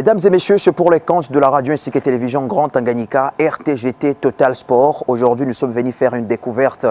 Mesdames et messieurs, c'est pour les comptes de la radio ainsi que télévision Grand Tanganyika, RTGT Total Sport. Aujourd'hui, nous sommes venus faire une découverte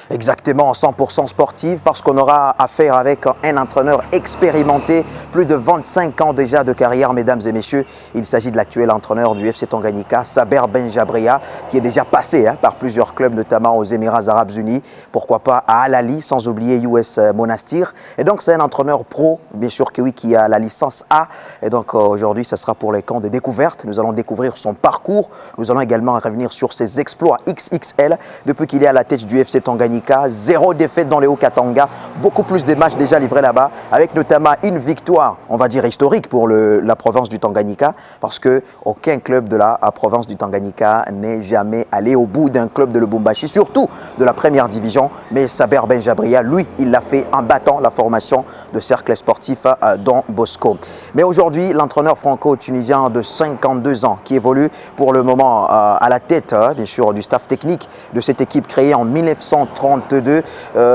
exactement 100% sportive parce qu'on aura affaire avec un entraîneur expérimenté, plus de 25 ans déjà de carrière, mesdames et messieurs. Il s'agit de l'actuel entraîneur du FC Tanganyika, Saber Benjabria, qui est déjà passé par plusieurs clubs, notamment aux Émirats Arabes Unis, pourquoi pas à Al Ahly, sans oublier US Monastir. Et donc, c'est un entraîneur pro, bien sûr que oui, qui a la licence A. Et donc, aujourd'hui, ce sera pour les camps de découverte. Nous allons découvrir son parcours. Nous allons également revenir sur ses exploits XXL depuis qu'il est à la tête du FC Tanganyika. 0 défaite dans les Hauts-Katanga, beaucoup plus de matchs déjà livrés là-bas, avec notamment une victoire, on va dire historique pour la province du Tanganyika, parce qu'aucun club de la province du Tanganyika n'est jamais allé au bout d'un club de Lubumbashi, surtout de la première division. Mais Saber Benjabria, lui, il l'a fait en battant la formation de cercle sportif Don Bosco. Mais aujourd'hui, l'entraîneur franco-tunisien de 52 ans, qui évolue pour le moment à la tête, bien sûr, du staff technique de cette équipe créée en 1932,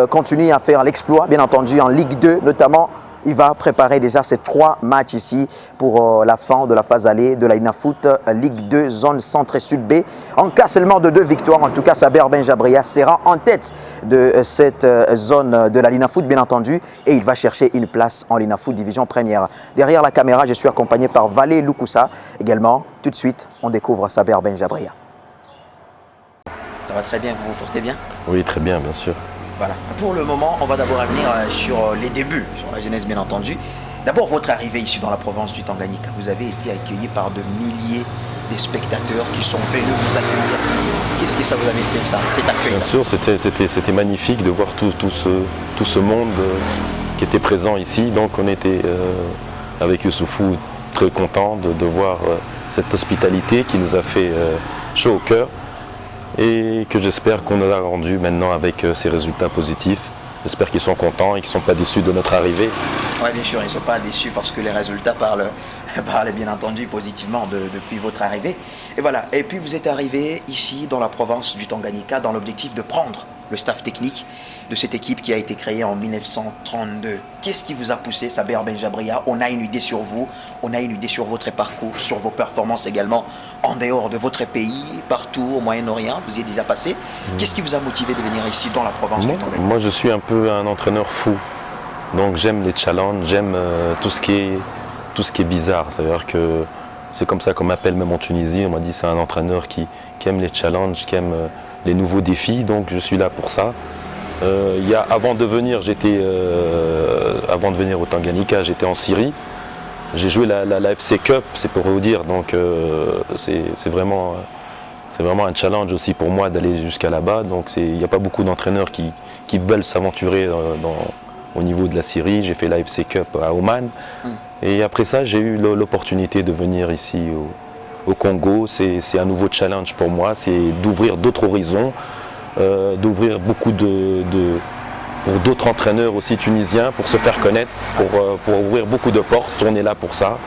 continue à faire l'exploit, bien entendu, en Ligue 2, notamment. Il va préparer déjà ces 3 matchs ici pour la fin de la phase allée de la INAFoot Ligue 2, zone centre et sud B. En cas seulement de 2 victoires, en tout cas, Saber Benjabria sera en tête de cette zone de la INAFoot, bien entendu, et il va chercher une place en INAFoot division première. Derrière la caméra, je suis accompagné par Valé Lukusa. Également, tout de suite, on découvre Saber Benjabria. Ça va très bien, vous vous portez bien? Oui, très bien, bien sûr. Voilà. Pour le moment, on va d'abord revenir sur les débuts, sur la jeunesse bien entendu. D'abord, votre arrivée ici dans la province du Tanganyika. Vous avez été accueilli par de milliers de spectateurs qui sont venus vous accueillir. Qu'est-ce que ça vous avait fait, ça, cet accueil? Bien sûr, c'était magnifique de voir tout ce monde qui était présent ici. Donc on était avec Youssoufou très contents de voir cette hospitalité qui nous a fait chaud au cœur. Et que j'espère qu'on a rendu maintenant avec ces résultats positifs. J'espère qu'ils sont contents et qu'ils ne sont pas déçus de notre arrivée. Oui, bien sûr, ils ne sont pas déçus parce que les résultats parlent bien entendu positivement depuis votre arrivée. Et voilà, et puis vous êtes arrivé ici dans la province du Tanganyika dans l'objectif de prendre le staff technique de cette équipe qui a été créée en 1932. Qu'est-ce qui vous a poussé, Saber Benjabria? On a une idée sur vous, on a une idée sur votre parcours, sur vos performances également en dehors de votre pays, partout au Moyen-Orient, vous y êtes déjà passé. Qu'est-ce qui vous a motivé de venir ici dans la province du Tanganyika? Moi, je suis un peu un entraîneur fou. Donc j'aime les challenges, j'aime tout ce qui est bizarre. C'est-à-dire que c'est comme ça qu'on m'appelle même en Tunisie. On m'a dit c'est un entraîneur qui aime les challenges, qui aime les nouveaux défis. Donc je suis là pour ça. Avant de venir au Tanganyika, j'étais en Syrie. J'ai joué la FC Cup, c'est pour vous dire. Donc c'est vraiment un challenge aussi pour moi d'aller jusqu'à là-bas. Donc il n'y a pas beaucoup d'entraîneurs qui veulent s'aventurer au niveau de la Syrie. J'ai fait la FC Cup à Oman. Et après ça, j'ai eu l'opportunité de venir ici au Congo. C'est un nouveau challenge pour moi, c'est d'ouvrir d'autres horizons, d'ouvrir beaucoup pour d'autres entraîneurs aussi tunisiens, pour se faire connaître, pour ouvrir beaucoup de portes. On est là pour ça.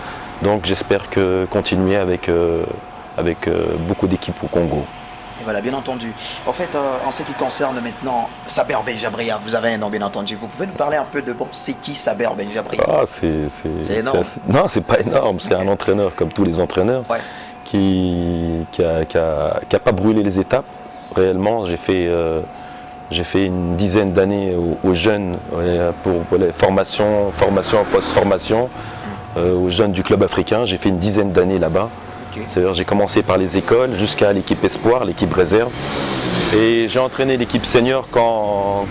Donc j'espère continuer avec beaucoup d'équipes au Congo. Et voilà, bien entendu. En fait, en ce qui concerne maintenant Saber Benjabria, vous avez un nom bien entendu. Vous pouvez nous parler un peu de c'est qui Saber Benjabria? C'est énorme. Non, c'est pas énorme. C'est un entraîneur comme tous les entraîneurs qui a pas brûlé les étapes. Réellement, j'ai fait une dizaine d'années aux jeunes pour les formations, post-formation, aux jeunes du club africain. J'ai fait une dizaine d'années là-bas. C'est-à-dire j'ai commencé par les écoles jusqu'à l'équipe espoir, l'équipe réserve. Et j'ai entraîné l'équipe senior quand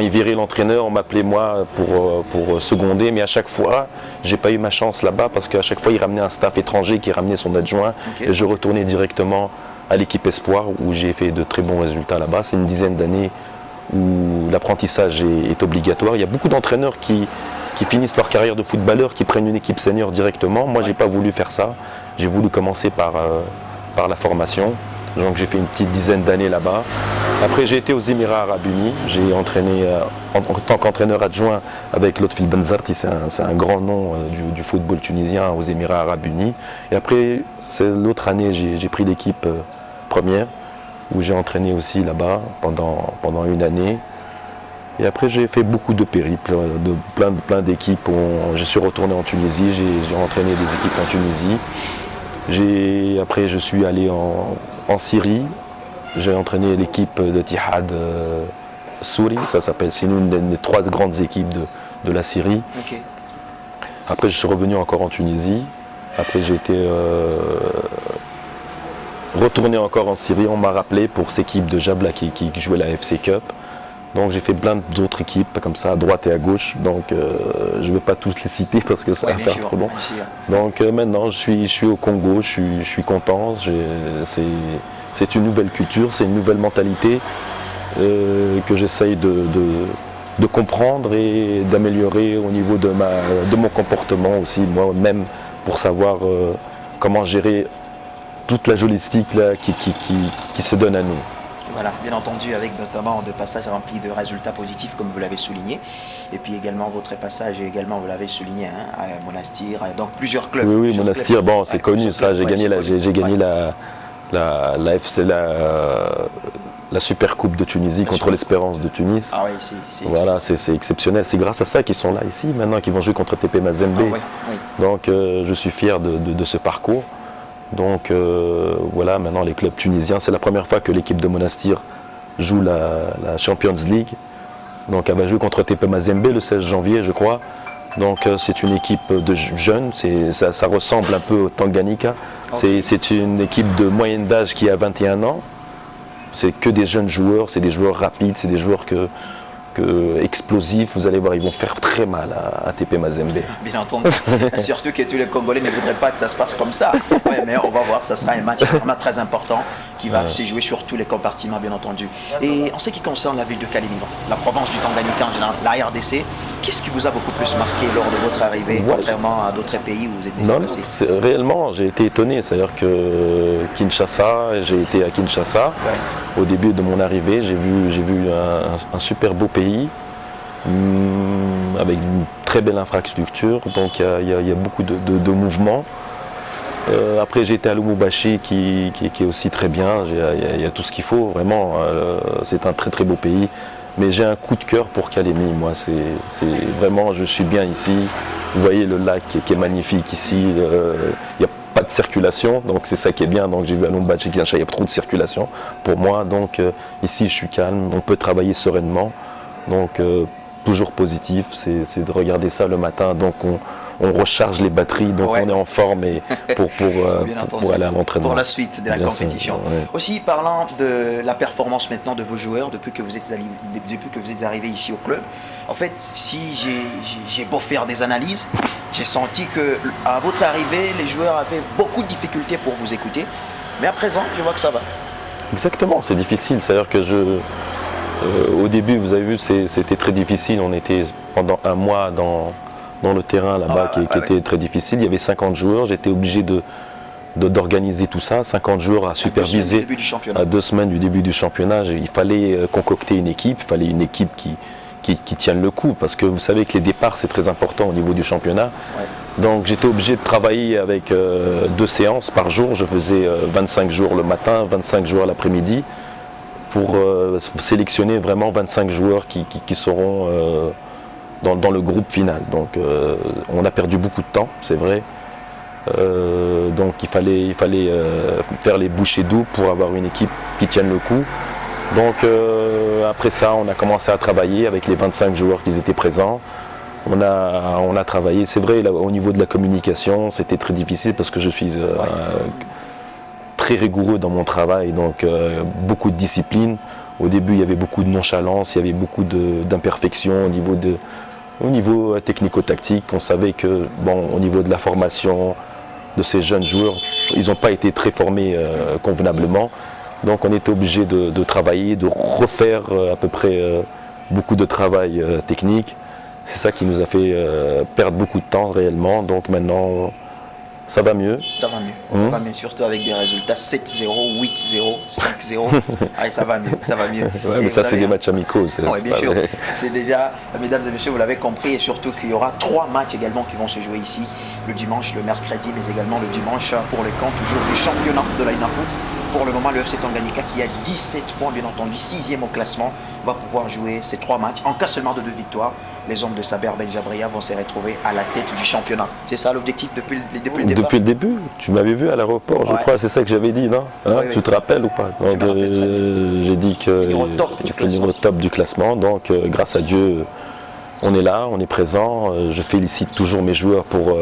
il virait l'entraîneur, on m'appelait moi pour seconder. Mais à chaque fois, j'ai pas eu ma chance là-bas parce qu'à chaque fois, il ramenait un staff étranger qui ramenait son adjoint. Et je retournais directement à l'équipe espoir où j'ai fait de très bons résultats là-bas. C'est une dizaine d'années où l'apprentissage est obligatoire. Il y a beaucoup d'entraîneurs qui finissent leur carrière de footballeur, qui prennent une équipe senior directement. Moi, j'ai pas voulu faire ça. J'ai voulu commencer par la formation. Donc j'ai fait une petite dizaine d'années là-bas. Après, j'ai été aux Émirats Arabes Unis. J'ai entraîné en tant qu'entraîneur adjoint avec Lotfi Benzarti. C'est un grand nom du football tunisien aux Émirats Arabes Unis. Et après, l'autre année, j'ai pris l'équipe première où j'ai entraîné aussi là-bas pendant une année. Et après, j'ai fait beaucoup de périples, de plein d'équipes. Je suis retourné en Tunisie, j'ai entraîné des équipes en Tunisie. Après, je suis allé en Syrie. J'ai entraîné l'équipe de Tihad Souri, ça s'appelle. C'est une des 3 grandes équipes de la Syrie. Okay. Après, je suis revenu encore en Tunisie. Après, j'ai été retourné encore en Syrie. On m'a rappelé pour cette équipe de Jabla qui jouait la FC Cup. Donc j'ai fait plein d'autres équipes comme ça à droite et à gauche, donc je ne vais pas tous les citer parce que ça va faire trop long. Donc maintenant je suis au Congo, je suis content, c'est une nouvelle culture, c'est une nouvelle mentalité que j'essaye de comprendre et d'améliorer au niveau de mon comportement aussi, moi-même, pour savoir comment gérer toute la jolistique là, qui se donne à nous. Voilà, bien entendu, avec notamment de passages remplis de résultats positifs, comme vous l'avez souligné. Et puis également votre passage, également vous l'avez souligné, hein, à Monastir, donc plusieurs clubs. Oui, Monastir, bon, c'est connu, ça, j'ai gagné la Super Coupe de Tunisie contre l'Espérance de Tunis. Ah oui, voilà, c'est exceptionnel. C'est grâce à ça qu'ils sont là ici, maintenant, qu'ils vont jouer contre TP Mazembe. Ah, oui. Donc je suis fier de ce parcours. Donc voilà, maintenant les clubs tunisiens, c'est la première fois que l'équipe de Monastir joue la Champions League. Donc elle va jouer contre TP Mazembe le 16 janvier, je crois. Donc c'est une équipe de jeunes, ça ressemble un peu au Tanganyika. Okay. C'est une équipe de moyenne d'âge qui a 21 ans. C'est que des jeunes joueurs, c'est des joueurs rapides, c'est des joueurs explosifs. Vous allez voir, ils vont faire très mal à TP Mazembe. Bien entendu, surtout que tous les Congolais ne voudraient pas que ça se passe comme ça. Ouais, mais on va voir, ça sera un match vraiment très important qui va se jouer sur tous les compartiments, bien entendu. Et en ce qui concerne la ville de Kalemi, la province du Tanganyika en général, la RDC, qu'est-ce qui vous a beaucoup plus marqué lors de votre arrivée, contrairement à d'autres pays où vous êtes déjà passé? Réellement, j'ai été étonné, c'est-à-dire que Kinshasa, j'ai été à Kinshasa. Ouais. Au début de mon arrivée, j'ai vu un super beau pays. Avec une très belle infrastructure, donc il y a beaucoup de mouvements. Après j'ai été à Lubumbashi qui est aussi très bien, il y a tout ce qu'il faut, vraiment, c'est un très très beau pays. Mais j'ai un coup de cœur pour Kalemi, moi, c'est vraiment, je suis bien ici. Vous voyez le lac qui est magnifique ici, il n'y a pas de circulation, donc c'est ça qui est bien. Donc j'ai vu à Lubumbashi qu'il y a trop de circulation pour moi, donc ici je suis calme, on peut travailler sereinement. Donc toujours positif, c'est de regarder ça le matin, donc on recharge les batteries, donc on est en forme et pour aller à l'entraînement. Pour la suite de la compétition. Aussi, parlant de la performance maintenant de vos joueurs depuis que vous êtes arrivé ici au club, en fait, si j'ai beau faire des analyses, j'ai senti qu'à votre arrivée, les joueurs avaient beaucoup de difficultés pour vous écouter, mais à présent, je vois que ça va. Exactement, c'est difficile, c'est-à-dire que au début, vous avez vu, c'était très difficile. On était pendant un mois dans le terrain là-bas qui était très difficile. Il y avait 50 joueurs. J'étais obligé d'organiser tout ça. 50 joueurs à superviser à 2 semaines du début du championnat. Il fallait concocter une équipe. Il fallait une équipe qui tienne le coup. Parce que vous savez que les départs, c'est très important au niveau du championnat. Ouais. Donc j'étais obligé de travailler avec 2 séances par jour. Je faisais 25 jours le matin, 25 jours l'après-midi, pour sélectionner vraiment 25 joueurs qui seront dans le groupe final. Donc on a perdu beaucoup de temps, c'est vrai. Donc il fallait faire les bouchées doubles pour avoir une équipe qui tienne le coup. Donc après ça, on a commencé à travailler avec les 25 joueurs qui étaient présents. On a travaillé, c'est vrai, là, au niveau de la communication, c'était très difficile parce que je suis très rigoureux dans mon travail, donc beaucoup de discipline. Au début, il y avait beaucoup de nonchalance, il y avait beaucoup d'imperfections au niveau technico-tactique. On savait que, bon, au niveau de la formation de ces jeunes joueurs, ils n'ont pas été très formés convenablement. Donc on était obligé de travailler, de refaire à peu près beaucoup de travail technique. C'est ça qui nous a fait perdre beaucoup de temps réellement. Donc maintenant, ça va mieux. Ça va mieux. Ça va mieux, surtout avec des résultats 7-0, 8-0, 5-0. Allez, ça va mieux. Ouais, mais ça, c'est des matchs amicaux. Oui, bien sûr. C'est déjà, mesdames et messieurs, vous l'avez compris, et surtout qu'il y aura 3 matchs également qui vont se jouer ici, le dimanche, le mercredi, mais également le dimanche pour les camps toujours du championnat de l'Ainafoot. pour le moment, le FC Tanganyika qui a 17 points, bien entendu, 6e au classement, va pouvoir jouer ces 3 matchs. En cas seulement de 2 victoires, les hommes de Saber Benjabria vont se retrouver à la tête du championnat. C'est ça l'objectif depuis le départ? Depuis le début, tu m'avais vu à l'aéroport, je crois, c'est ça que j'avais dit, non hein, oui. Tu te rappelles ou pas? Donc j'ai dit que finir au top du classement, donc grâce à Dieu, on est là, on est présent. Je félicite toujours mes joueurs pour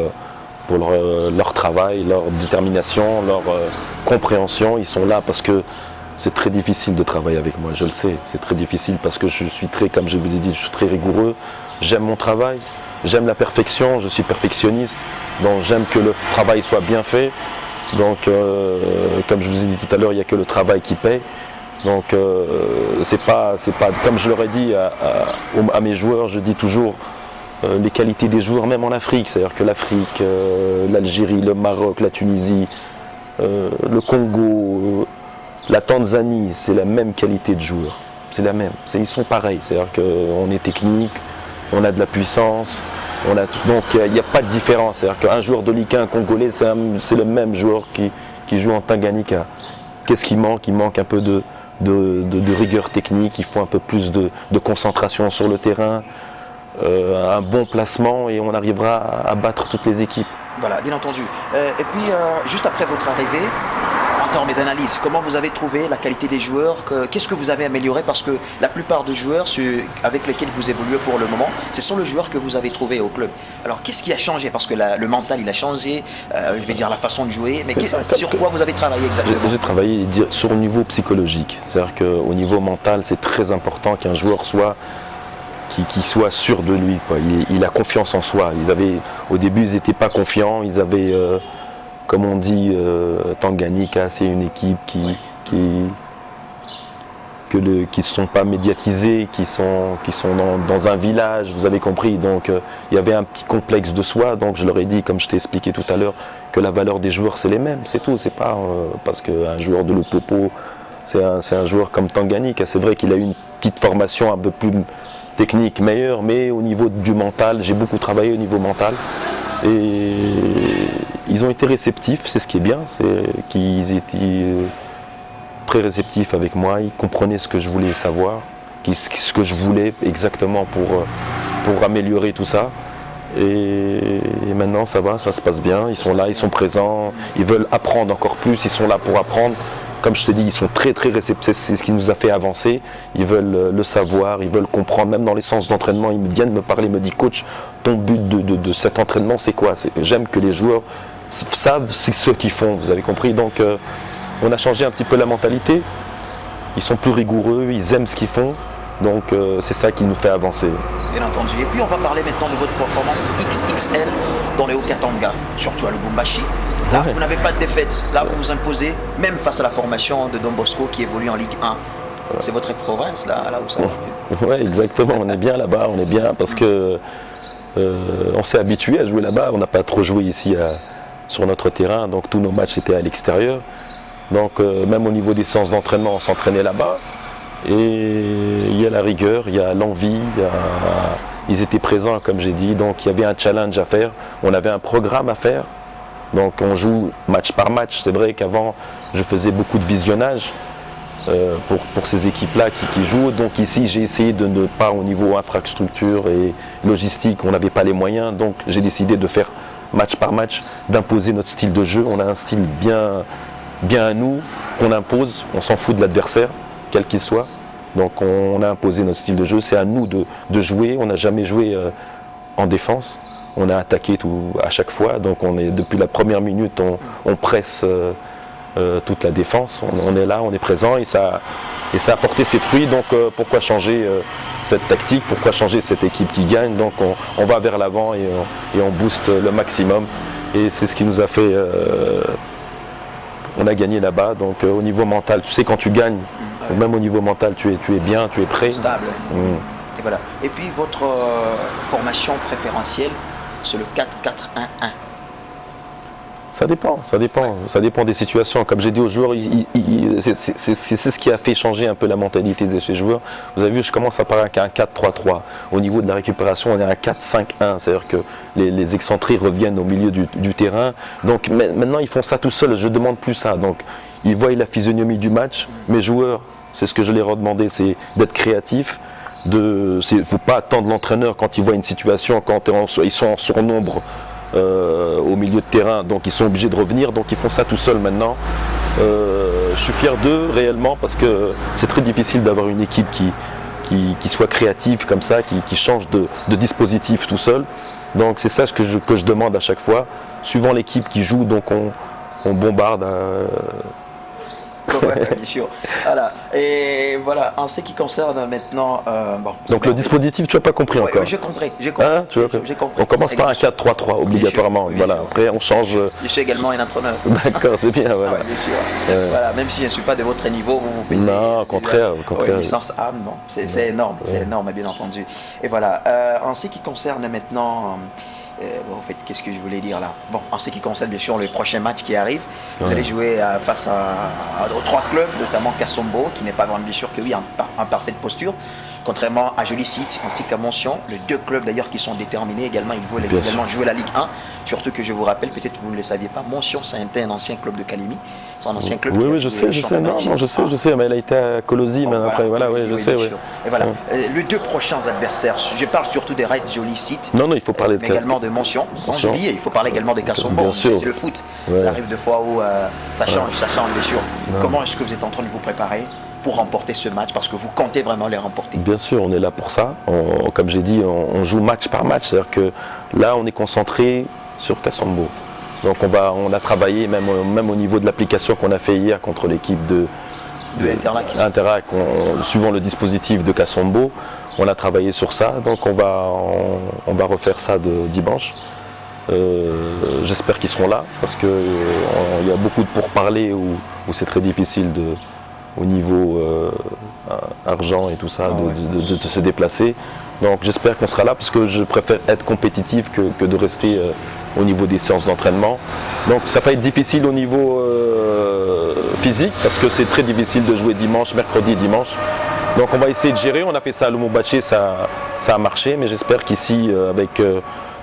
leur travail, leur détermination, leur compréhension. Ils sont là parce que c'est très difficile de travailler avec moi, je le sais. C'est très difficile parce que je suis très, comme je vous ai dit, je suis très rigoureux. J'aime mon travail, j'aime la perfection, je suis perfectionniste. Donc j'aime que le travail soit bien fait. Donc comme je vous ai dit tout à l'heure, il n'y a que le travail qui paie. Donc c'est pas comme je leur ai dit à mes joueurs, je dis toujours les qualités des joueurs, même en Afrique, c'est-à-dire que l'Afrique, l'Algérie, le Maroc, la Tunisie, le Congo, la Tanzanie, c'est la même qualité de joueurs. C'est la même. Ils sont pareils. C'est-à-dire qu'on est technique, on a de la puissance, donc il n'y a pas de différence. C'est-à-dire qu'un joueur de Ligue 1 congolais, c'est le même joueur qui joue en Tanganyika. Qu'est-ce qui manque? Il manque un peu de rigueur technique, il faut un peu plus de concentration sur le terrain, un bon placement et on arrivera à battre toutes les équipes. Voilà, bien entendu. Et puis, juste après votre arrivée, en termes d'analyse, comment vous avez trouvé la qualité des joueurs? Qu'est-ce que vous avez amélioré? Parce que la plupart des joueurs avec lesquels vous évoluez pour le moment, ce sont les joueurs que vous avez trouvés au club. Alors, qu'est-ce qui a changé? Parce que le mental, il a changé, je vais dire la façon de jouer. Mais sur quoi vous avez travaillé exactement? J'ai travaillé sur le niveau psychologique. C'est-à-dire qu'au niveau mental, c'est très important qu'un joueur soit sûr de lui, quoi. Il a confiance en soi. Au début, ils n'étaient pas confiants. Ils avaient, comme on dit, Tanganyika, c'est une équipe qui ne sont pas médiatisés, qui sont dans un village, vous avez compris. Donc il y avait un petit complexe de soi. Donc je leur ai dit, comme je t'ai expliqué tout à l'heure, que la valeur des joueurs c'est les mêmes, c'est tout. C'est pas parce qu'un joueur de Lupopo, c'est un joueur comme Tanganyika. C'est vrai qu'il a eu une petite formation un peu plus technique meilleure, mais au niveau du mental, j'ai beaucoup travaillé au niveau mental. Et ils ont été réceptifs, c'est ce qui est bien, c'est qu'ils étaient très réceptifs avec moi, ils comprenaient ce que je voulais savoir, ce que je voulais exactement pour améliorer tout ça. Et maintenant ça va, ça se passe bien, ils sont là, ils sont présents, ils veulent apprendre encore plus, ils sont là pour apprendre. Comme je te dis, ils sont très très réceptifs, c'est ce qui nous a fait avancer. Ils veulent le savoir, ils veulent comprendre, même dans les séances d'entraînement, ils viennent me parler, ils me disent coach, ton but de cet entraînement c'est quoi? J'aime que les joueurs savent ce qu'ils font, vous avez compris. Donc on a changé un petit peu la mentalité, ils sont plus rigoureux, ils aiment ce qu'ils font. Donc c'est ça qui nous fait avancer. Bien entendu. Et puis on va parler maintenant de votre performance XXL dans les Haut-Katanga, surtout à Lubumbashi. Là, vous n'avez pas de défaite. Là, vous vous imposez, même face à la formation de Don Bosco qui évolue en Ligue 1. C'est votre province, là où ça va. Oui, exactement. On est bien là-bas. On est bien parce que on s'est habitué à jouer là-bas. On n'a pas trop joué ici sur notre terrain. Donc tous nos matchs étaient à l'extérieur. Donc même au niveau des séances d'entraînement, on s'entraînait là-bas. Et il y a la rigueur, il y a l'envie, ils étaient présents comme j'ai dit, donc il y avait un challenge à faire, on avait un programme à faire, donc on joue match par match. C'est vrai qu'avant je faisais beaucoup de visionnage pour ces équipes-là qui jouent, donc ici j'ai essayé de ne pas, au niveau infrastructure et logistique, on n'avait pas les moyens, donc j'ai décidé de faire match par match, d'imposer notre style de jeu. On a un style bien à nous, qu'on impose, on s'en fout de l'adversaire, quel qu'il soit. Donc on a imposé notre style de jeu, c'est à nous de jouer, on n'a jamais joué en défense, on a attaqué à chaque fois, donc depuis la première minute on presse toute la défense, on est là, on est présent et ça a porté ses fruits. Donc pourquoi changer cette tactique, pourquoi changer cette équipe qui gagne? Donc on va vers l'avant et on booste le maximum et c'est ce qui nous a fait... on a gagné là-bas, donc au niveau mental, tu sais, quand tu gagnes, même au niveau mental, tu es bien, tu es prêt. Stable. Et voilà. Et puis votre formation préférentielle, c'est le 4-4-1-1. Ça dépend des situations. Comme j'ai dit aux joueurs, c'est ce qui a fait changer un peu la mentalité de ces joueurs. Vous avez vu, je commence à parler avec un 4-3-3. Au niveau de la récupération, on est à un 4-5-1. C'est-à-dire que les excentrés reviennent au milieu du terrain. Donc maintenant, ils font ça tout seuls. Je ne demande plus ça. Donc ils voient la physionomie du match. Mes joueurs, c'est ce que je leur ai demandé, c'est d'être créatifs. Il ne faut pas attendre l'entraîneur quand il voit une situation, quand ils sont en surnombre. Au milieu de terrain, donc ils sont obligés de revenir, donc ils font ça tout seuls maintenant. Je suis fier d'eux réellement parce que c'est très difficile d'avoir une équipe qui soit créative comme ça, qui change de dispositif tout seul. Donc c'est ça que je demande à chaque fois. Suivant l'équipe qui joue, donc on bombarde. Ouais, bien sûr. Voilà. Et voilà, en ce qui concerne maintenant. Donc le dispositif, tu n'as pas compris encore. J'ai compris. Hein, on commence par un 4-3-3 obligatoirement. Bien voilà. sûr. Après on change. Je suis également un entraîneur. D'accord, c'est bien. Voilà. Bien sûr. Voilà, même si je ne suis pas de votre niveau, vous payez. Non, au contraire. Licence A, non, c'est énorme, c'est énorme, bien entendu. Et voilà, en ce qui concerne maintenant. En fait, qu'est-ce que je voulais dire là? Bon, en ce qui concerne bien sûr le prochain match qui arrive, vous allez jouer face aux 3 clubs, notamment Kassombo, qui n'est pas vraiment bien sûr que oui, en parfaite posture, contrairement à Joli City ainsi qu'à Montion, les 2 clubs d'ailleurs qui sont déterminés également, ils veulent également jouer la Ligue 1, surtout que je vous rappelle, peut-être vous ne le saviez pas, Montion, ça a été un ancien club de Calémie, c'est un ancien club. Oui, je sais, je sais, mais elle a été à Colosi, mais après, voilà, oui, je sais. Et voilà, les 2 prochains adversaires, je parle surtout des Raids Joli City, non, il faut parler mais également de Montion, sans oublier, il faut parler également des Kassombo, c'est le foot, ça arrive des fois où ça change bien sûr. Comment est-ce que vous êtes en train de vous préparer pour remporter ce match, parce que vous comptez vraiment les remporter? Bien sûr, on est là pour ça. Comme j'ai dit, on joue match par match, c'est-à-dire que là, on est concentré sur Kassombo. Donc on a travaillé, même au niveau de l'application qu'on a fait hier contre l'équipe de Interac, suivant le dispositif de Kassombo, on a travaillé sur ça, donc on va refaire ça dimanche. J'espère qu'ils seront là, parce qu'il y a beaucoup de pourparlers où c'est très difficile au niveau argent et tout ça, de se déplacer. Donc j'espère qu'on sera là, parce que je préfère être compétitif que de rester au niveau des séances d'entraînement. Donc ça va être difficile au niveau physique, parce que c'est très difficile de jouer dimanche, mercredi et dimanche. Donc on va essayer de gérer, on a fait ça à Lumumbashi, ça a marché, mais j'espère qu'ici, avec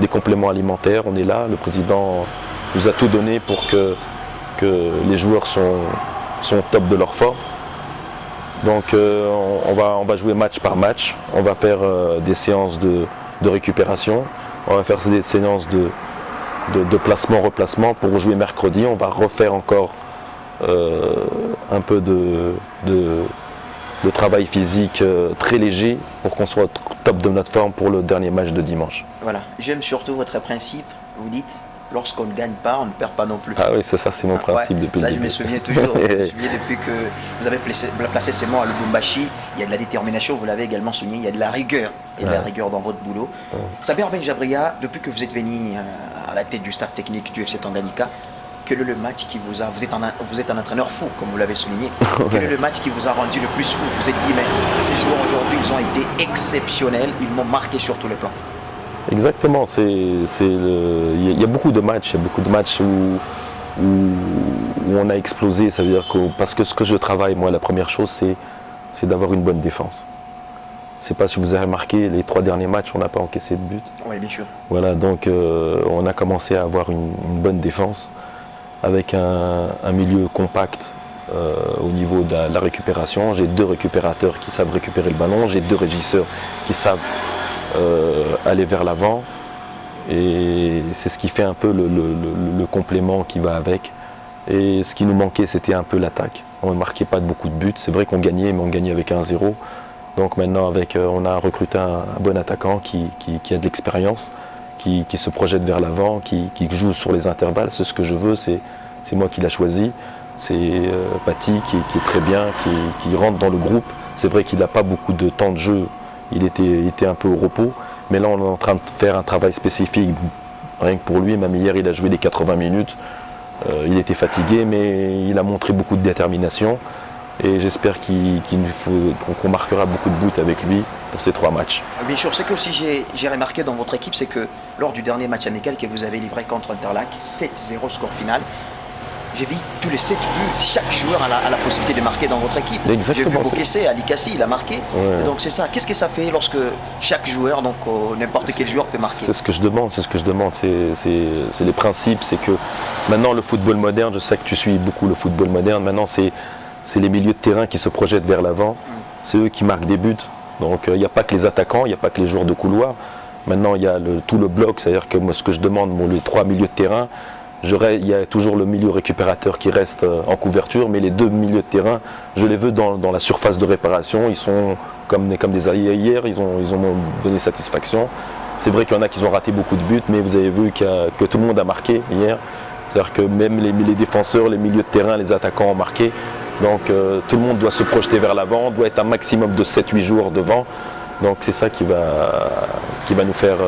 des compléments alimentaires, on est là, le président nous a tout donné pour que les joueurs sont au top de leur forme. Donc on va jouer match par match, on va faire des séances de récupération, on va faire des séances de placement-replacement pour jouer mercredi. On va refaire encore un peu de travail physique très léger pour qu'on soit au top de notre forme pour le dernier match de dimanche. Voilà, j'aime surtout votre principe, vous dites lorsqu'on ne gagne pas, on ne perd pas non plus. Ah oui, c'est ça, c'est mon principe depuis le début. Ça, je me souviens toujours. Je me souviens depuis que vous avez placé ces mots à Lubumbashi, il y a de la détermination, vous l'avez également souligné, il y a de la rigueur. Il y a de la rigueur dans votre boulot. Saber Ben Jabria, depuis que vous êtes venu à la tête du staff technique du FC Tanganyika, quel est le match qui vous a... Vous êtes un entraîneur fou, comme vous l'avez souligné. Quel est le match qui vous a rendu le plus fou? Vous vous êtes dit, mais ces joueurs aujourd'hui, ils ont été exceptionnels, ils m'ont marqué sur tous les plans. Exactement, il y a beaucoup de matchs, où on a explosé, ça veut dire que, parce que ce que je travaille, moi, la première chose, c'est d'avoir une bonne défense. Je ne sais pas si vous avez remarqué, les 3 derniers matchs, on n'a pas encaissé de but. Oui, bien sûr. Voilà, donc on a commencé à avoir une bonne défense, avec un milieu compact au niveau de la récupération. J'ai 2 récupérateurs qui savent récupérer le ballon, j'ai 2 régisseurs qui savent aller vers l'avant, et c'est ce qui fait un peu le complément qui va avec. Et ce qui nous manquait, c'était un peu l'attaque. On ne marquait pas beaucoup de buts, c'est vrai qu'on gagnait, mais on gagnait avec 1-0. Donc maintenant, on a recruté un bon attaquant qui a de l'expérience, qui se projette vers l'avant, qui joue sur les intervalles. C'est ce que je veux, c'est moi qui l'ai choisi. C'est Paty qui est très bien, qui rentre dans le groupe. C'est vrai qu'il n'a pas beaucoup de temps de jeu. Il était un peu au repos, mais là on est en train de faire un travail spécifique, rien que pour lui. Même hier il a joué les 80 minutes, il était fatigué, mais il a montré beaucoup de détermination, Et j'espère qu'on marquera beaucoup de buts avec lui pour ces 3 matchs. Bien sûr, ce que aussi j'ai remarqué dans votre équipe, c'est que lors du dernier match amical que vous avez livré contre Interlac, 7-0 score final, j'ai vu tous les 7 buts, chaque joueur a la possibilité de marquer dans votre équipe. J'ai vu Bokessé, Ali Kassi, il a marqué. Ouais. Donc c'est ça. Qu'est-ce que ça fait lorsque chaque joueur, donc n'importe quel joueur peut marquer? C'est ce que je demande, c'est les principes, c'est que maintenant le football moderne, je sais que tu suis beaucoup le football moderne, maintenant c'est les milieux de terrain qui se projettent vers l'avant, c'est eux qui marquent des buts. Donc il n'y a pas que les attaquants, il n'y a pas que les joueurs de couloir. Maintenant il y a tout le bloc, c'est-à-dire que moi ce que je demande, les 3 milieux de terrain, il y a toujours le milieu récupérateur qui reste en couverture, mais les 2 milieux de terrain, je les veux dans la surface de réparation. Ils sont comme des alliés hier, ils ont donné satisfaction. C'est vrai qu'il y en a qui ont raté beaucoup de buts, mais vous avez vu que tout le monde a marqué hier. C'est-à-dire que même les défenseurs, les milieux de terrain, les attaquants ont marqué. Donc tout le monde doit se projeter vers l'avant, doit être un maximum de 7-8 joueurs devant. Donc c'est ça qui va nous faire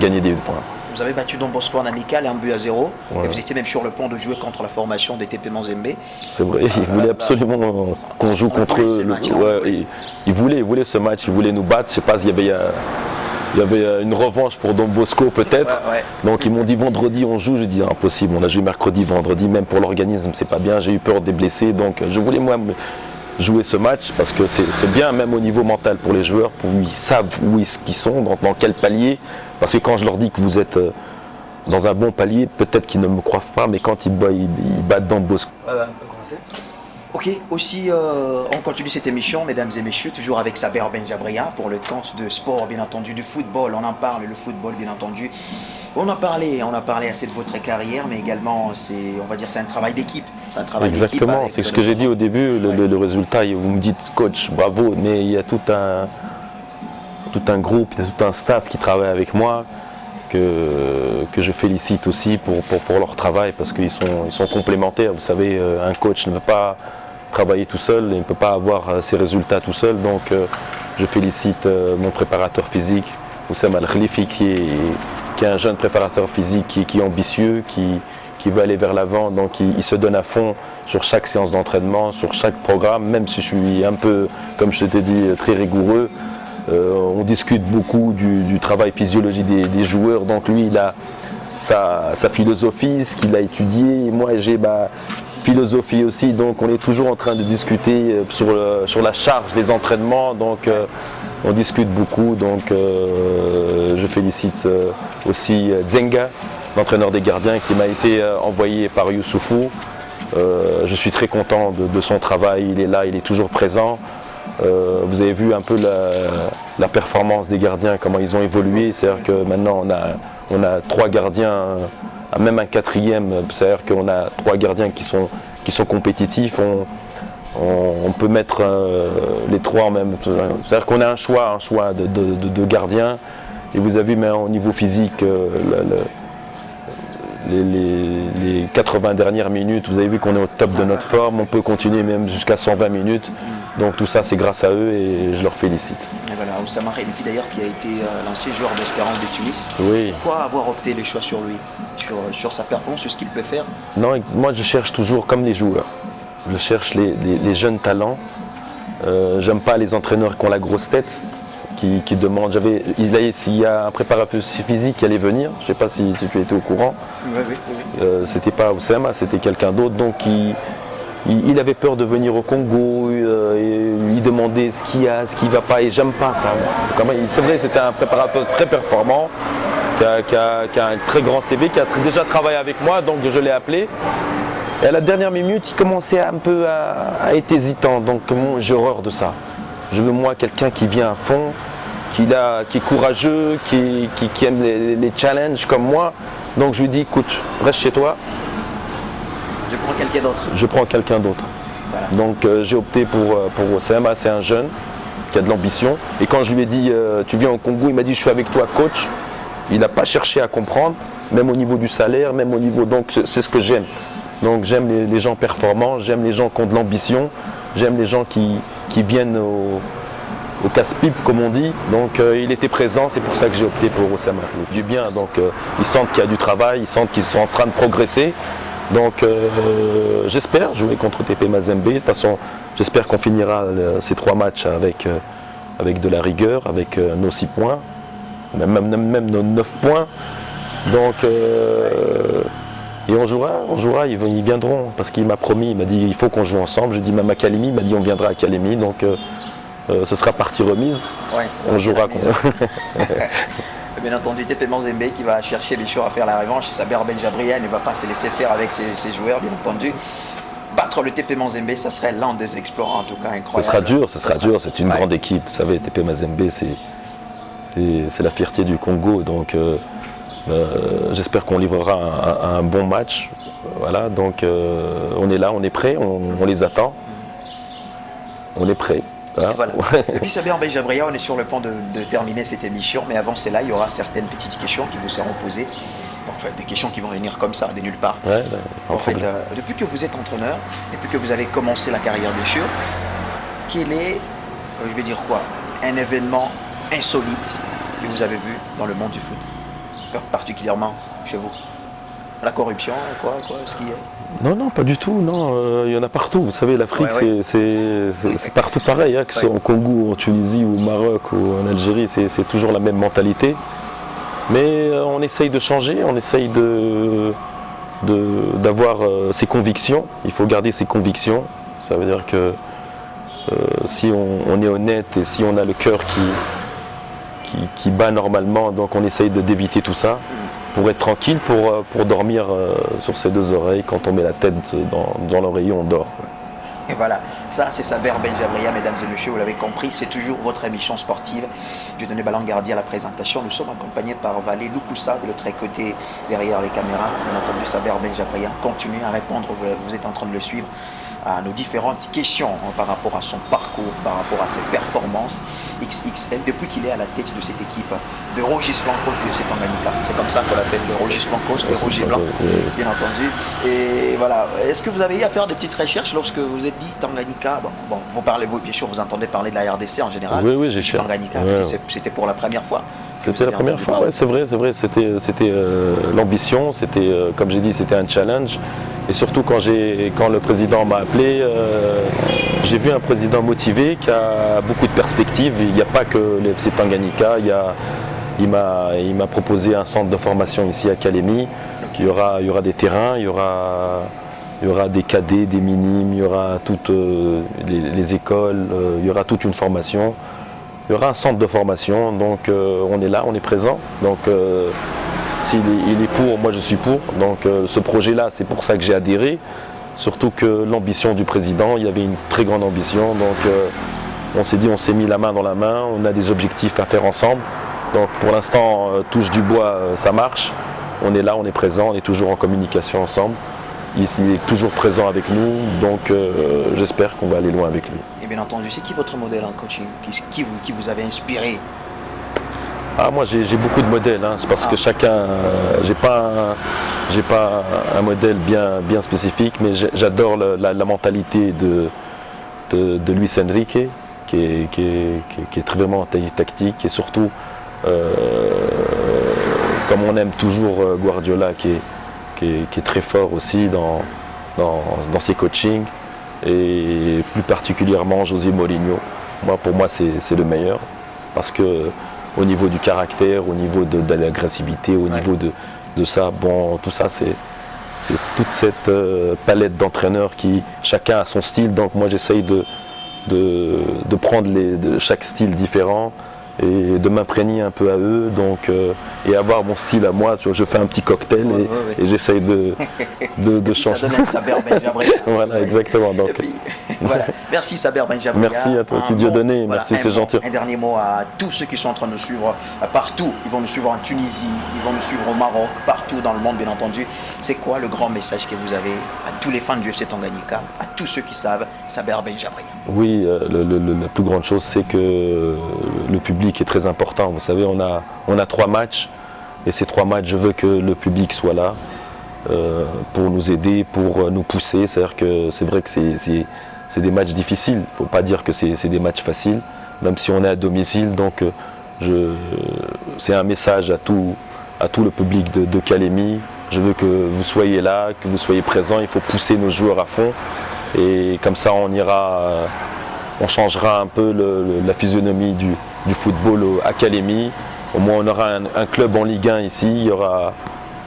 gagner des points. Vous avez battu Don Bosco en amical et 1-0, ouais. Et vous étiez même sur le point de jouer contre la formation des TP Mazembe. C'est vrai, il voulait absolument qu'on joue contre eux. Il voulait ce match, il voulait nous battre. Je sais pas s'il y avait une revanche pour Don Bosco peut-être. Ouais. Donc ils m'ont dit vendredi on joue, j'ai dit impossible, on a joué mercredi, vendredi, même pour l'organisme c'est pas bien, j'ai eu peur des blessés. Donc je voulais moi jouer ce match parce que c'est bien même au niveau mental pour les joueurs, ils savent où ils sont, dans quel palier. Parce que quand je leur dis que vous êtes dans un bon palier, peut-être qu'ils ne me croient pas, mais quand ils battent Don Bosco. On peut commencer. Ok, aussi on continue cette émission, mesdames et messieurs, toujours avec Saber Benjabria pour le compte de sport, bien entendu, du football. On en parle, le football, bien entendu. On a parlé assez de votre carrière, mais également, on va dire, c'est un travail d'équipe. C'est un travail d'équipe. Exactement, c'est ce que j'ai dit au début, le résultat, vous me dites, coach, bravo, mais il y a tout un groupe, il y a tout un staff qui travaille avec moi, que je félicite aussi pour leur travail, parce qu'ils sont complémentaires. Vous savez, un coach ne peut pas travailler tout seul, il ne peut pas avoir ses résultats tout seul. Donc je félicite mon préparateur physique, Oussam Al-Khalifi, qui est un jeune préparateur physique qui est ambitieux, qui veut aller vers l'avant. Donc il se donne à fond sur chaque séance d'entraînement, sur chaque programme, même si je suis un peu, comme je t'ai dit, très rigoureux. On discute beaucoup du travail physiologique des joueurs, donc lui il a sa philosophie, ce qu'il a étudié, et moi j'ai ma philosophie aussi, donc on est toujours en train de discuter sur la charge des entraînements, donc on discute beaucoup, donc je félicite aussi Zenga, l'entraîneur des gardiens qui m'a été envoyé par Youssoufou. Je suis très content de son travail, il est là, il est toujours présent. Vous avez vu un peu la performance des gardiens, comment ils ont évolué. C'est-à-dire que maintenant on a 3 gardiens, même un 4e. C'est-à-dire qu'on a 3 gardiens qui sont compétitifs. On peut mettre les 3 en même. C'est-à-dire qu'on a un choix de gardiens. Et vous avez vu, mais au niveau physique, les 80 dernières minutes, vous avez vu qu'on est au top de notre forme, on peut continuer même jusqu'à 120 minutes. Donc tout ça c'est grâce à eux et je leur félicite. Et voilà, Oussama Khalifi d'ailleurs qui a été l'ancien joueur d'Espérance de Tunis. Oui. Pourquoi avoir opté le choix sur lui, sur sa performance, sur ce qu'il peut faire? Non, moi je cherche toujours comme les joueurs. Je cherche les jeunes talents. J'aime pas les entraîneurs qui ont la grosse tête. Qui demande, il y a un préparateur physique qui allait venir, je ne sais pas si tu étais au courant, c'était pas Oussama, c'était quelqu'un d'autre, donc il avait peur de venir au Congo, il demandait ce qu'il y a, ce qui ne va pas, et j'aime pas ça. C'est vrai, c'était un préparateur très performant, qui a un très grand CV, qui a déjà travaillé avec moi, donc je l'ai appelé. Et à la dernière minute, il commençait un peu à être hésitant, donc j'ai horreur de ça. Je veux moi quelqu'un qui vient à fond, qui est courageux, qui aime les challenges comme moi. Donc je lui dis écoute, reste chez toi. Je prends quelqu'un d'autre. Je prends quelqu'un d'autre. Voilà. Donc j'ai opté pour Oussama, c'est un jeune qui a de l'ambition. Et quand je lui ai dit tu viens au Congo, il m'a dit je suis avec toi coach. Il n'a pas cherché à comprendre, même au niveau du salaire, même au niveau. Donc c'est ce que j'aime. Donc j'aime les gens performants, j'aime les gens qui ont de l'ambition, j'aime les gens qui viennent au casse-pipe comme on dit. Donc il était présent, c'est pour ça que j'ai opté pour Oussama Khalifi. Du bien, donc ils sentent qu'il y a du travail, ils sentent qu'ils sont en train de progresser. Donc j'espère jouer contre TP Mazembe. De toute façon, J'espère qu'on finira ces 3 matchs avec de la rigueur, avec nos 6 points, même nos 9 points. Donc, et on jouera, ils viendront, parce qu'il m'a promis, il m'a dit il faut qu'on joue ensemble. Je dis même à Kalemi, il m'a dit on viendra à Kalemi, donc ce sera partie remise, ouais, on jouera. Bien entendu, TP Mazembe qui va chercher bien sûr à faire la revanche. Saber Benjabria ne va pas se laisser faire avec ses joueurs, bien entendu. Battre le TP Mazembe, ça serait l'un des exploits en tout cas incroyable. Ce sera dur, c'est une grande équipe. Vous savez, TP Mazembe, c'est la fierté du Congo, donc j'espère qu'on livrera un bon match. Voilà, donc on est là, on est prêt, on les attend. On est prêt. Hein. Voilà. Et puis Saber Benjabria, on est sur le point de terminer cette émission, mais avant cela, il y aura certaines petites questions qui vous seront posées. En fait, des questions qui vont venir comme ça, de nulle part. Ouais, en fait, depuis que vous êtes entraîneur, depuis que vous avez commencé la carrière de sûr, quel est, je vais dire quoi, un événement insolite que vous avez vu dans le monde du foot, particulièrement chez vous? La corruption, quoi, ce qui est... Non, pas du tout, non, il y en a partout. Vous savez, l'Afrique, c'est partout pareil, hein, que ce soit au Congo, en Tunisie, ou au Maroc, ou en Algérie, c'est toujours la même mentalité. Mais on essaye de changer, on essaye d'avoir ses convictions. Il faut garder ses convictions. Ça veut dire que si on est honnête et si on a le cœur qui bat normalement, donc on essaye d'éviter tout ça pour être tranquille, pour dormir sur ses 2 oreilles. Quand on met la tête dans l'oreiller, on dort. Et voilà, ça c'est Saber Benjabria, mesdames et messieurs, vous l'avez compris, c'est toujours votre émission sportive. Je donnais Balangardi à la présentation. Nous sommes accompagnés par Valé Lukusa de l'autre côté derrière les caméras. Bien entendu, Saber Benjabria continue à répondre, vous êtes en train de le suivre, à nos différentes questions par rapport à son parcours, par rapport à ses performances XXL depuis qu'il est à la tête de cette équipe de Rogis Blancos du FC Tanganyika. C'est comme ça qu'on l'appelle, le Rogis Blancos, le Rogis Blanc, bien entendu. Et voilà, est-ce que vous avez eu à faire des petites recherches lorsque vous êtes dit Tanganyika? Bon, vous parlez, vous, bien sûr, vous entendez parler de la RDC en général. Oui, j'ai cherché. Tanganyika, c'était pour la première fois. C'était la première fois, ouais, c'est vrai, c'était l'ambition, c'était, comme j'ai dit, c'était un challenge. Et surtout quand le président m'a appelé, j'ai vu un président motivé qui a beaucoup de perspectives. Il n'y a pas que le FC Tanganyika, il m'a proposé un centre de formation ici à Kalemi. Il y aura des terrains, il y aura des cadets, des minimes, il y aura toutes les écoles, il y aura toute une formation. Il y aura un centre de formation, donc on est là, on est présent. Donc s'il est pour, moi je suis pour. Donc ce projet-là, c'est pour ça que j'ai adhéré. Surtout que l'ambition du président, il y avait une très grande ambition. Donc on s'est dit, on s'est mis la main dans la main, on a des objectifs à faire ensemble. Donc pour l'instant, touche du bois, ça marche. On est là, on est présent, on est toujours en communication ensemble. Il est toujours présent avec nous, donc j'espère qu'on va aller loin avec lui. Et bien entendu, c'est qui votre modèle en coaching? Qui vous avez inspiré? Moi j'ai beaucoup de modèles, hein. C'est parce que chacun, j'ai pas un modèle bien spécifique, mais j'adore la mentalité de Luis Enrique, qui est très vraiment tactique, et surtout, comme on aime toujours Guardiola, qui est très fort aussi dans ses coachings, et plus particulièrement José Mourinho. Pour moi c'est le meilleur, parce que au niveau du caractère, au niveau de l'agressivité, au niveau de ça, tout ça c'est toute cette palette d'entraîneurs qui chacun a son style. Donc moi j'essaye de prendre chaque style différent et de m'imprégner un peu à eux, donc et avoir mon style à moi. Je fais un petit cocktail et j'essaye de changer. Ça donne un Saber Benjabria. Voilà, exactement. Donc, puis, voilà. Merci Saber Benjabria. Merci à toi, si Dieu donné. Voilà, merci, c'est gentil. Un dernier mot à tous ceux qui sont en train de nous suivre partout. Ils vont nous suivre en Tunisie, ils vont nous suivre au Maroc, partout dans le monde, bien entendu. C'est quoi le grand message que vous avez à tous les fans du FC Tanganyika, à tous ceux qui savent Saber Benjabria? Oui, la plus grande chose, c'est que le public est très important. Vous savez, on a 3 matchs, et ces 3 matchs, je veux que le public soit là pour nous aider, pour nous pousser. C'est-à-dire que c'est vrai que c'est des matchs difficiles. Il ne faut pas dire que c'est des matchs faciles, même si on est à domicile. Donc c'est un message à tout le public de Kalemi. Je veux que vous soyez là, que vous soyez présents. Il faut pousser nos joueurs à fond. Et comme ça, on changera un peu la physionomie du football académie. Au moins, on aura un club en Ligue 1 ici. Il y aura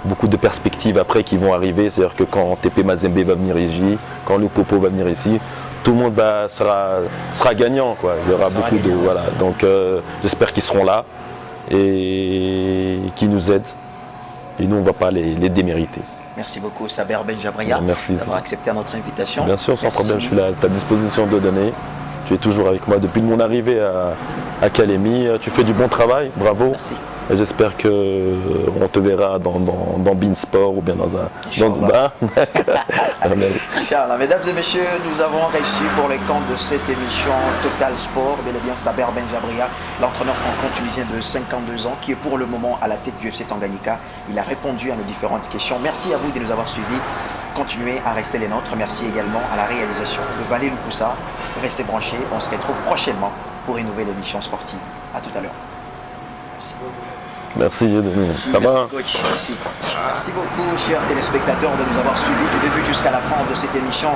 beaucoup de perspectives après qui vont arriver. C'est-à-dire que quand TP Mazembe va venir ici, quand Lupopo va venir ici, tout le monde sera gagnant, quoi. Il y aura beaucoup de... Voilà. Donc j'espère qu'ils seront là et qu'ils nous aident. Et nous, on ne va pas les démériter. Merci beaucoup Saber Benjabria d'avoir accepté notre invitation. Bien sûr, sans problème, je suis là à ta disposition de donner. Tu es toujours avec moi depuis mon arrivée à Académie. Tu fais du bon travail, bravo. Merci. J'espère qu'on te verra dans Beansport ou bien dans un... Inch'Allah. Mesdames et messieurs, nous avons reçu pour les comptes de cette émission Total Sport, bel et bien Saber Benjabria, l'entraîneur franco-tunisien de 52 ans qui est pour le moment à la tête du FC Tanganyika. Il a répondu à nos différentes questions. Merci à vous de nous avoir suivis. Continuez à rester les nôtres. Merci également à la réalisation de Valé Loukoussa. Restez branchés. On se retrouve prochainement pour une nouvelle émission sportive. À tout à l'heure. Merci, ça va? Coach. Merci. Merci beaucoup, chers téléspectateurs, de nous avoir suivis du début jusqu'à la fin de cette émission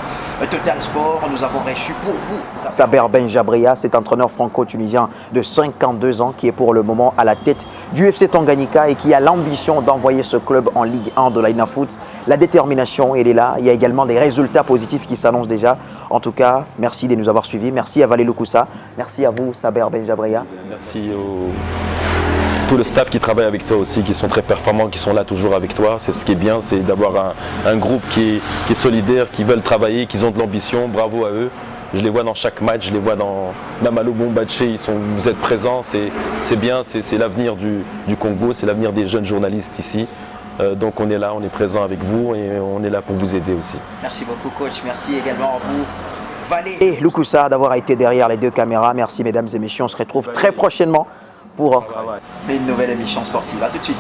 Total Sport. Nous avons reçu pour vous Saber Benjabria, cet entraîneur franco-tunisien de 52 ans qui est pour le moment à la tête du FC Tanganyika et qui a l'ambition d'envoyer ce club en Ligue 1 de l'INAFoot. La détermination, elle est là. Il y a également des résultats positifs qui s'annoncent déjà. En tout cas, merci de nous avoir suivis. Merci à Valé Loukoussa. Merci à vous, Saber Benjabria. Merci tout le staff qui travaille avec toi aussi, qui sont très performants, qui sont là toujours avec toi. C'est ce qui est bien, c'est d'avoir un groupe qui est solidaire, qui veulent travailler, qui ont de l'ambition. Bravo à eux. Je les vois dans chaque match, je les vois même à Lubumbashi, vous êtes présents, c'est bien, c'est l'avenir du Congo, c'est l'avenir des jeunes journalistes ici. Donc on est là, on est présent avec vous et on est là pour vous aider aussi. Merci beaucoup coach, merci également à vous Valé et Loukoussa d'avoir été derrière les deux caméras. Merci mesdames et messieurs, on se retrouve très prochainement pour une nouvelle émission sportive. A tout de suite.